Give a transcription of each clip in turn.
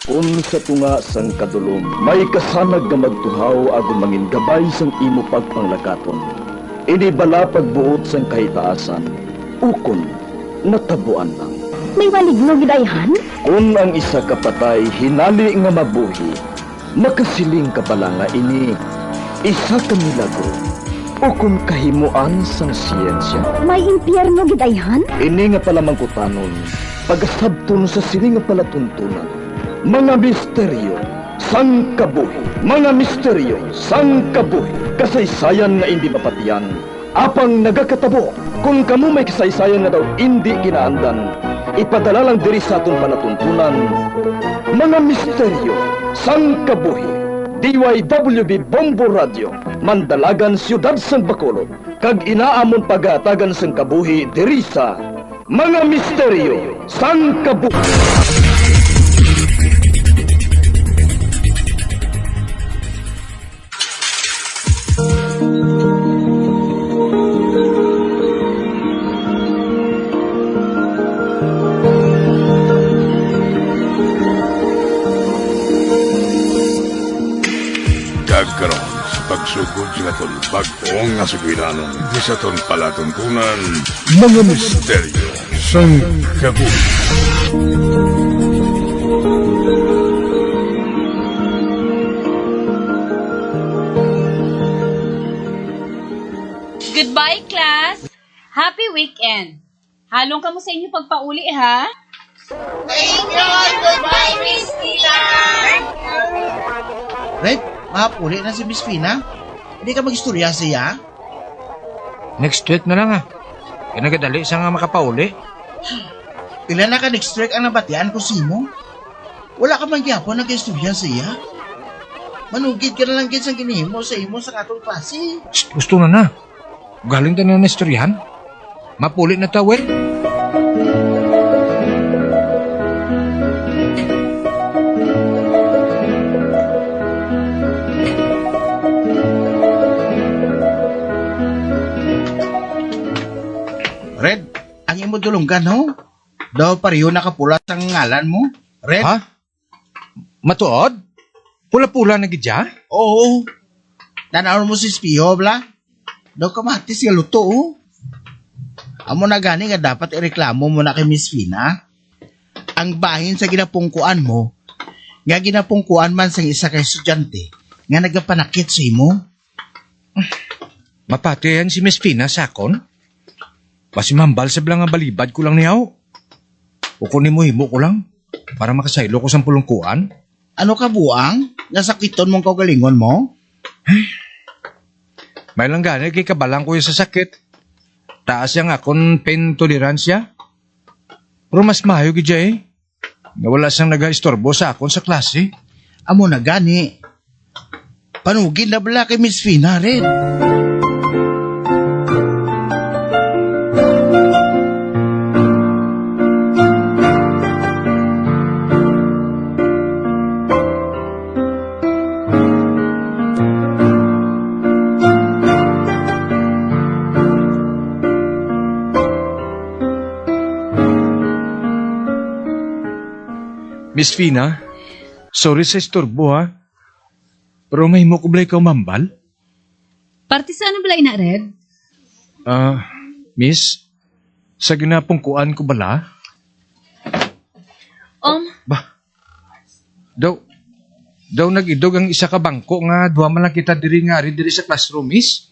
Kung sa tunga sang kadulom, may kasanag nga magtuhaw agon mangin gabay sang imo pagpanglakaton. Ini bala pagbuot sang kahitaasan, ukon natabuan lang. May maligno gidayhan? Kung ang isa kapatay hinali nga mabuhi, makasiling ka pala nga ini isa ka milagro o kung kahimuan sang siyensya. May impyerno gidayhan? Ini nga pala mangkutanon, pagasabton sa siling nga palatuntunan. Mga misteryo, sang kabuhi. Mga misteryo, sang kabuhi. Kasaysayan nga hindi mapatiyan. Apang nagakatabo, kung kamo may kasaysayan nga daw hindi ginaandan, ipadala lang diri sa aton palatuntunan. Mga misteryo, sang kabuhi. DYWB Bombo Radio, Mandalagan, Siyudad San Bacolod. Kag inaamon pagatagan sang kabuhi diri sa Mga Misteryo, sang kabuhi. Karon sa pagsugod sa aton bag-ong nga sugiranon di sa aton palatuntunan mga misteryo sang kabuhi. Goodbye, class! Happy weekend! Halong ka mo sa inyo pagpauli, ha? Thank you! Goodbye, Miss Tina! Red, mahapuli na si Miss Fina. Hindi ka mag-istorya siya. Next week na lang Kinagadali siya nga makapauli. Pila na ka next week ang nabatian ko simo. Wala ka man gyapon nag-istorya siya. Manugid ka na lang gid sa ginihimo sa imo sa katong klase. Gusto na. Galing tayo na istoryahan. Mapuli na tawel. Red, ang imo dulunggan ho. Daw pareho nakapulat ang ngalan mo. Red? Ha? Matuod? Pula-pula na gidya? Oo. Nanawon mo si Spiho, bla? Daw kamatis nga luto, oh. Amo na gani nga dapat ireklamo mo na kay Miss Fina. Ang bahin sa ginapungkuan mo, nga ginapungkuan man sang isa kay estudyante, nga nagapanakit sa imo. Mapati yan si Miss Fina sa akon? Masimambal sa bilang nga balibad ko lang niyaw. Kukunin mo himo ko lang para makasaylo ko sa pulungkuan. Ano ka buang? Nasakiton mong kaugalingon mo? May lang gani kay kabalang ko yung sa sakit. Taas yang akon pain toleransya. Pero mas mayo gidya nga wala siyang nag-istorbo sa akon sa klase. Amo na gani. Panugin na bala kay Miss Fina rin. Miss Fina, sorry sa istorbo ha. Pero may mo kublay ka umambal? Parte sa ano balay na, Red? Miss, sa ginapungkuan ko bala? Daw nag-idog ang isa ka bangko nga duwa man lang kita diri sa classroom, miss?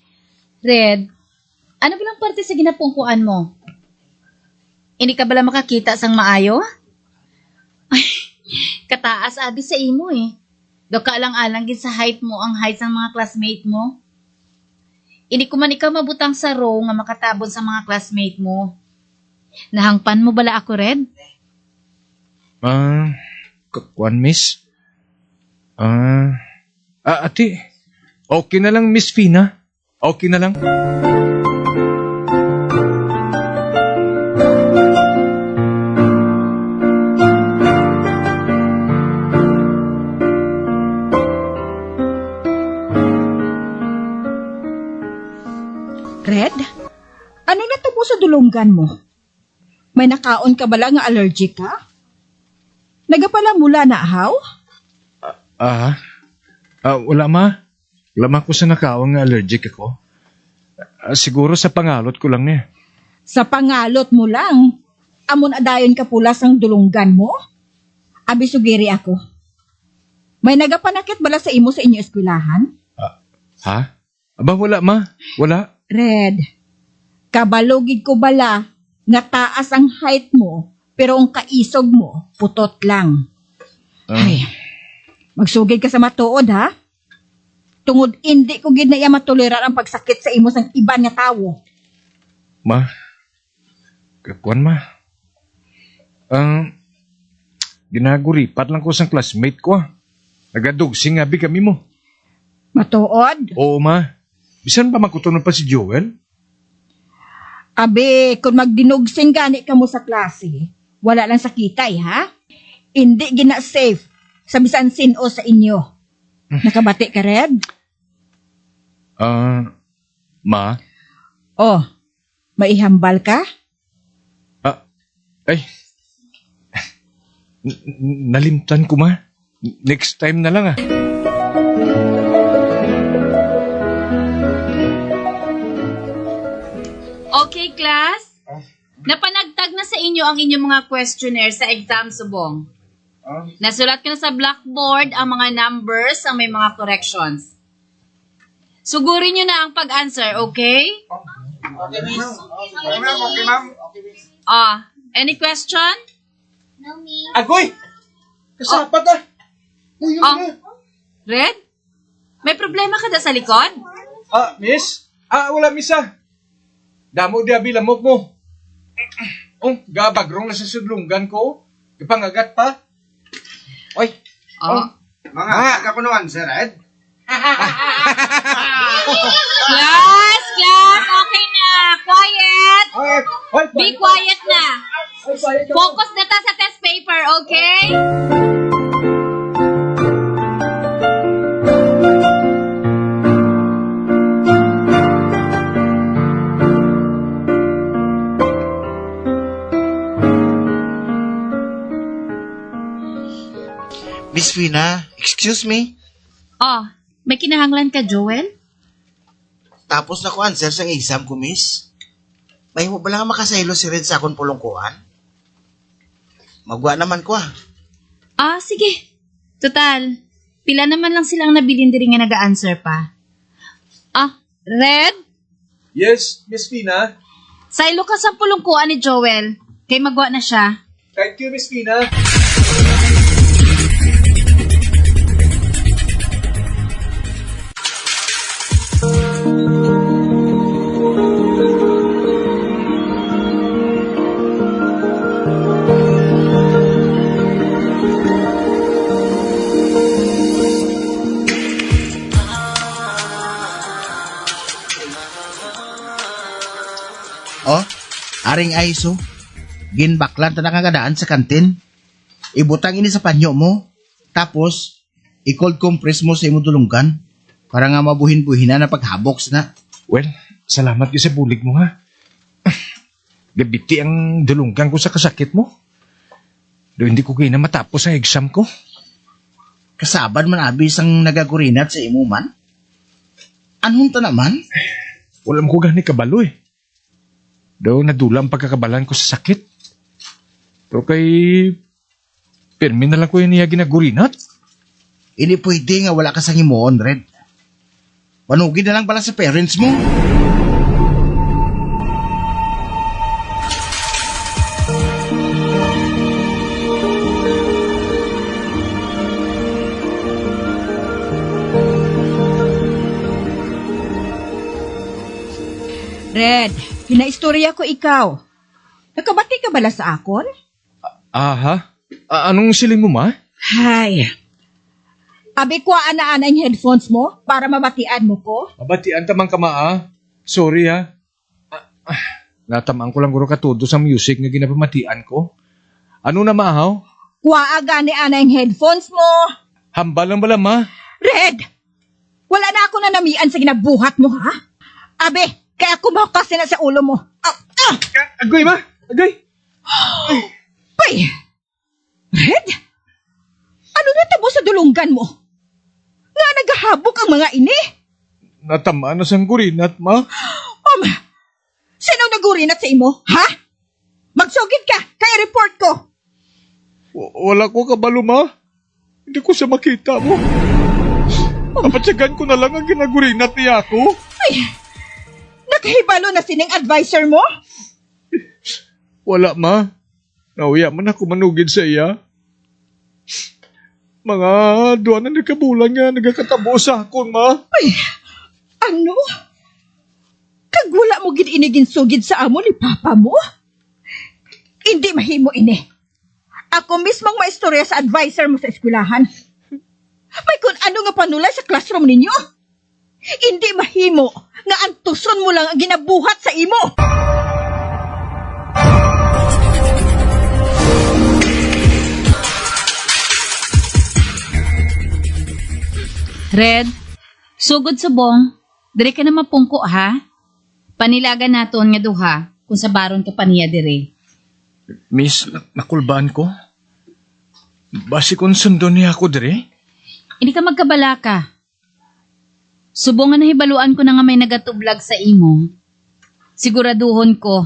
Red, ano ba lang parte sa ginapungkuan mo? Hindi ka bala makakita sang maayo? Ay, kataas abi sa imo Do ka alang-alang gid sa height mo ang height sang mga classmate mo. Hindi ko man ikaw mabutang sa row nga makatabon sa mga classmate mo. Nahangpan mo bala ako, Red? Kakuan, miss? Ate, okay na lang, Miss Fina. Okay na lang. Red, ano natubo sa dulonggan mo? May nakaon ka bala nga allergic ka? Nagapala mula na, haw? Wala ma. Wala ma ko sa nakawang nga allergic ako. Siguro sa pangalot ko lang niya. Sa pangalot mo lang. Amon adayon ka pula sang dulunggan mo? Abi sugiri ako. May nagapanakit bala sa imo sa inyo eskwelahan? Ha? Aba, wala ma. Wala. Red, kabalogid ko bala nga taas ang height mo pero ang kaisog mo putot lang. Ay, magsugid ka sa matuod ha? Tungod hindi ko gid na iya matolerar ang pagsakit sa imo sang iban nga tawo. Ma. Kakuan ma. Ginaguripat lang ko sa classmate ko. Nagadugsing abi kami mo. Matuod? Oo ma. Bisan pa makutunan pa si Joel? Abi, kung magdinugsing gani ka mo sa klase, wala lang sakitay ha? Hindi gina safe sa bisan sino sa inyo. Nakabati ka, Red? Ma? Oh, maihambal ka? Ay. Nalimtan ko ma. Next time na lang Okay, class? Napanagtag na sa inyo ang inyong mga questionnaire sa exam subong. Nasulat ko na sa blackboard ang mga numbers ang may mga corrections. Sugurin nyo na ang pag-answer, okay? Okay, miss. Okay, ma'am. Any question? No, me. Agoy! Kasapat Red? May problema ka da sa likod? Miss? Wala miss Damo di abi lamok mo. Gabagrong na sa sudlunggan ko. Ipangagat pa. Oy. Mga kapunuan, Sir Ed. Class! Okay na! Quiet! Be quiet na! Focus na ta sa test paper, okay? Miss Fina, excuse me. May kinahanglan ka, Joel? Tapos na ko answer sa exam ko, miss. May mo ba lang makasaylo si Red sa akong pulungkuhan? Magwa naman ko Sige. Total, pila naman lang silang nabilin diri nga nag-answer pa. Red? Yes, Miss Fina. Saylo ka sa pulungkuan ni Joel. Kay magwa na siya. Thank you, Miss Fina. Aring Aiso, ginbaklan ta nakagadaan sa kantin. Ibutang ini sa panyo mo, tapos i-cold compress mo sa imo dulunggan para nga mabuhin-buhinan na paghaboks na. Well, salamat yun sa bulig mo Gabiti ang dulunggan ko sa kasakit mo. Do hindi ko kina matapos ang exam ko. Kasaban man abis ang nagagurinat sa imo man. Anong ta naman? Wala mo ko gani kabalo Daw nadulang pagkakabalan ko sa sakit. Pero kay permi na lang ko yun niya ginagurinat. Hindi pwede nga wala ka sa himoon, Red. Panugin na lang pala sa parents mo. Red, pinaistorya ko ikaw. Nakabati ka bala sa akon? Anong siling mo, ma? Hay. Abi ko ana-ana yung headphones mo para mabatian mo ko. Mabatian tamang ka, ma, Sorry, Natamaan ko lang guro katudo sa music nga ginapamatian ko. Ano na, mahaw? Kuha gani ana yung headphones mo. Hambal lang bala, ma. Red! Wala na ako na namian sa ginabuhat mo, ha? Abi, kaya kumakas na sa ulo mo. Agoy, ma! Agoy! Pay! Red? Ano natabo sa dulunggan mo? Nga nagahabok ang mga ini? Natamaan na sang gurinat, ma. Sino nagurinat sa imo, ha? Magsugid ka, kaya report ko. Wala ko kabalo, ma. Hindi ko siya makita mo. Kapatsagan ko na lang ang ginagurinat niya ako. Ay, nakahibalo na sining advisor mo? Wala, ma. Nauya man ako manugid sa iya. Mga duwan na nagkabulan nga nagkakatabo sa akon, ma. Ay, ano? Kag wala mo gid inigin sugid sa amo ni papa mo? Hindi mahimo ini. Ako mismong maistorya sa advisor mo sa eskwelahan. May kung ano nga panulay sa classroom ninyo. Hindi mahimo nga antuson mo lang ang ginabuhat sa imo. Red, sugod subong. Dire ka na mapungko, ha? Panilagan naton nga duha kung sa baron ka pa niya dire. Miss, nakulbaan ko. Basi kung sundo niya ako dire. Hindi ka magkabala ka. Subong nga nahibaluan ko na nga may nagatublag sa imo. Siguraduhon ko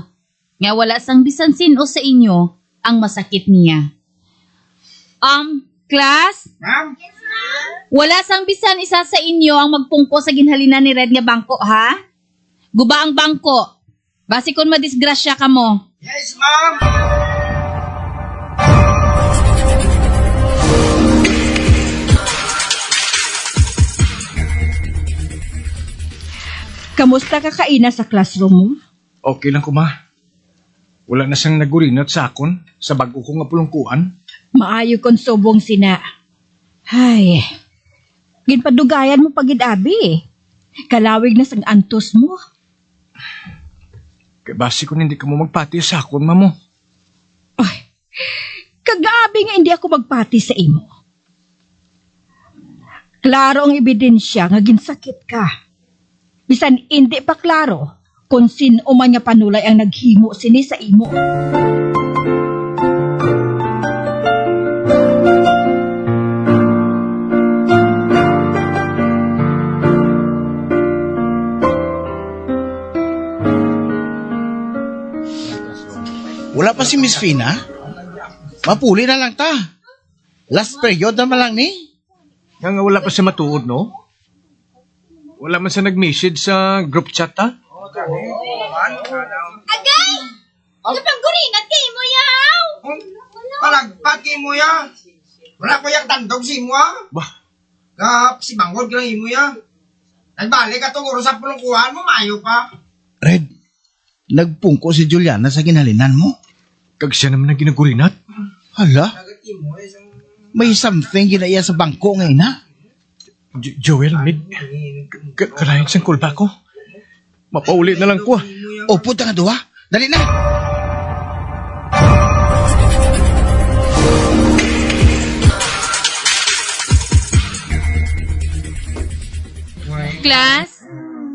nga wala sang bisan sino sa inyo ang masakit niya. Class? Ma'am? Wala sang bisan isa sa inyo ang magpungko sa ginhalinan ni Red nga bangko, ha? Guba ang bangko. Basi kung madisgrasya ka mo. Yes, ma'am! Kamusta ka kaina sa classroom mo? Okay lang ko, ma. Wala na siyang nagurinat sa akon sa bago ko nga pulungkuan. Maayo kon subong sina. Hay, ginpadugayan mo pagid abi. Kalawig na sang antos mo. Kaya basi kung hindi ka mo magpati sa akon, mamo. Ay, kagaabi nga hindi ako magpati sa imo. Klaro ang ebidensya nga ginsakit ka. Bisan hindi pa klaro kung sino man nga panulay ang naghimo sini sa imo. Wala pa si Miss Fina? Mapuli na lang ta. Last period naman lang ni. Nga wala pa siya matuod, no? Wala man siya nag-message sa group chat, ha? Agay! Napaggurinat kay mo yaw! Palagpat kay mo ya. Wala ko yung tandog si mo ya. Bah, Kap, si Bangod ka mo ya. Nagbalik ka tunguro sa pulungkuhan mo, mayo pa. Red, nagpungko si Juliana sa ginhalinan mo. kag siya naman na ginagurinat. Hala, may something ginaya sa bangko ngayon na. Joel, kalahin siyang kulba ko. Mapauli na lang ko. O, punta nga doha. Dali na. Class,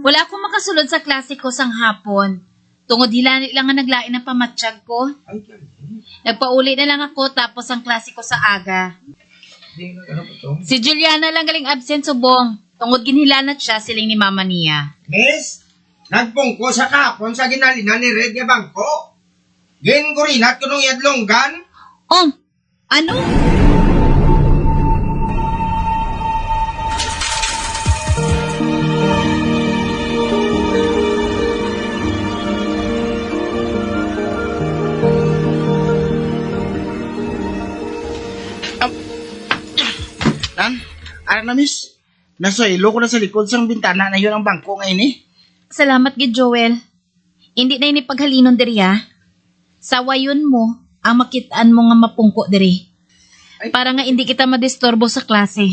wala akong makasulod sa klase ko sang hapon. Tungod hilani lang nga naglain ng pamatsyag ko. Nagpauli na lang ako tapos ang klase ko sa aga. Si Juliana lang galing absent subong. Tungod ginhilanat siya siling ni mama niya. Miss, nagpungko sa kapon sa ginalinan ni Red nga bangko. Gingurinat ko nung yadlonggan. Ano? Ano na, miss? Nasa ilo ko na sa likod sang bintana na yun ang bangko ngayon eh. Salamat gid Joel. Hindi na ini paghalinon diri ha. Sawayon mo ang makitaan mo nga mapungko diri. Para nga hindi kita madisturbo sa klase.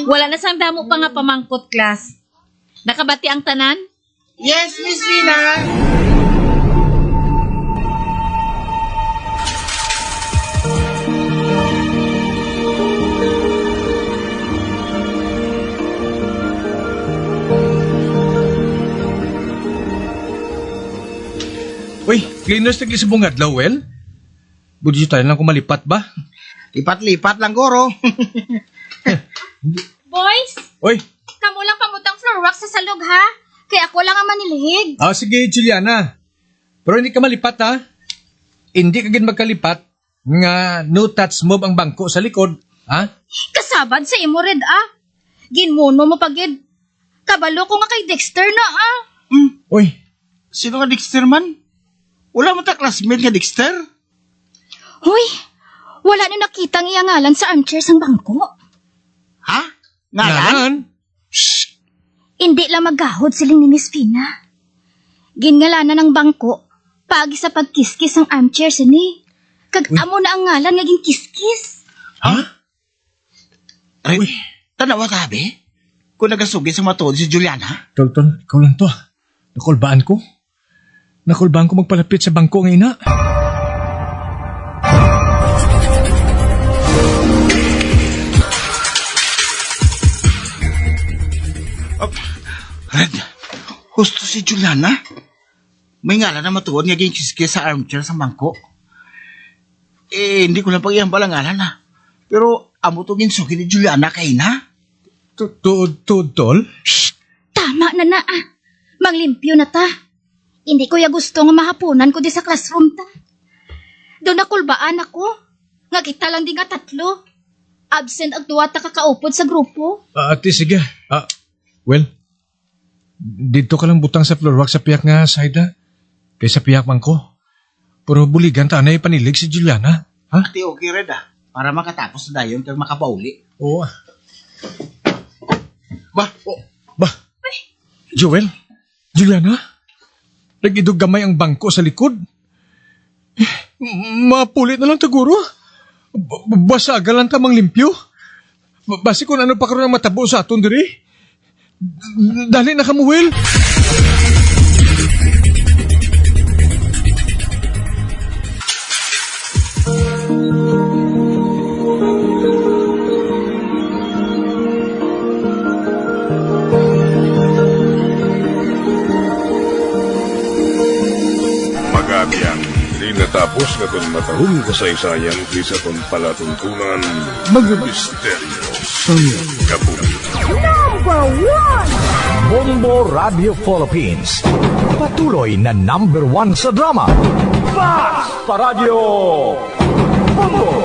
Wala na sang damo pa nga pamangkot class. Nakabati ang tanan? Yes, Miss Vina. Uy, cleaners nag-isubong adlaw, well? Budyo tayo lang kung malipat ba? Lipat-lipat lang, Goro. Boys, Oy, kamo lang pamutang floor wax sa salog ha. Kaya ako lang ang manilihig. sige, Juliana. Pero hindi ka malipat, ha? Hindi ka gin magkalipat nga no touch move ang bangko sa likod, ha? Kasabad sa imo red Ginmuno mo pagid. Kabalo ko nga kay Dexter na Oy, Sino ka Dexter man? Wala mo ta classmate nga Dexter? Hoy, wala niyo nakita ang iyangalan sa armchair sang bangko. Ha? Ngalan? Hindi lang maggahod siling ni Miss Fina. Gingalanan ng bangko, pagi sa pagkiskis ang armchair sini. Kag-amo na ang ngalan nga kiskis. Ha? Ay, tanawa tabi? Kung nagasugi sa matuod si Juliana? Tolton, ikaw lang to. Nakulbaan ko. Nakulbaan ko magpalapit sa bangko ng ina. Red, husto si Juliana? May ngalan na matuod nga kiskis sa armchair sa bangko. Hindi ko lang pag-iyan pala ngalan Pero amo to ginsugi ni Juliana kay na? Tuod, tol? Tama na Manglimpyo na ta. Hindi ko ya gusto nga mahapunan ko di sa classroom ta. Doon nakulbaan ako. Nga kita lang di nga 3. Absent ang 2 ta kakaupod sa grupo. Ate, sige. Well, dito ka lang butang sa floor wax sa piyak nga, Saida. Kaysa piyak man ko. Pero buligan ta na panilig si Juliana. Ha? Ate, okay Red Para makatapos na dayon kag makapauli. Oo. Ba? Joel? Juliana? Nag-idog gamay ang bangko sa likod? Mapulit na lang taguro. Basagal lang tamang limpyo. Basi kung ano pa karoon ang matabo sa aton diri. Dali na kamuwil. Magabiyang di natapos na itong matahong kasaysayan di sa itong palatuntunan mga misteryo sa kabuhi. Bombo Radio Philippines. Patuloy na #1 sa drama. Basta Radio Bombo!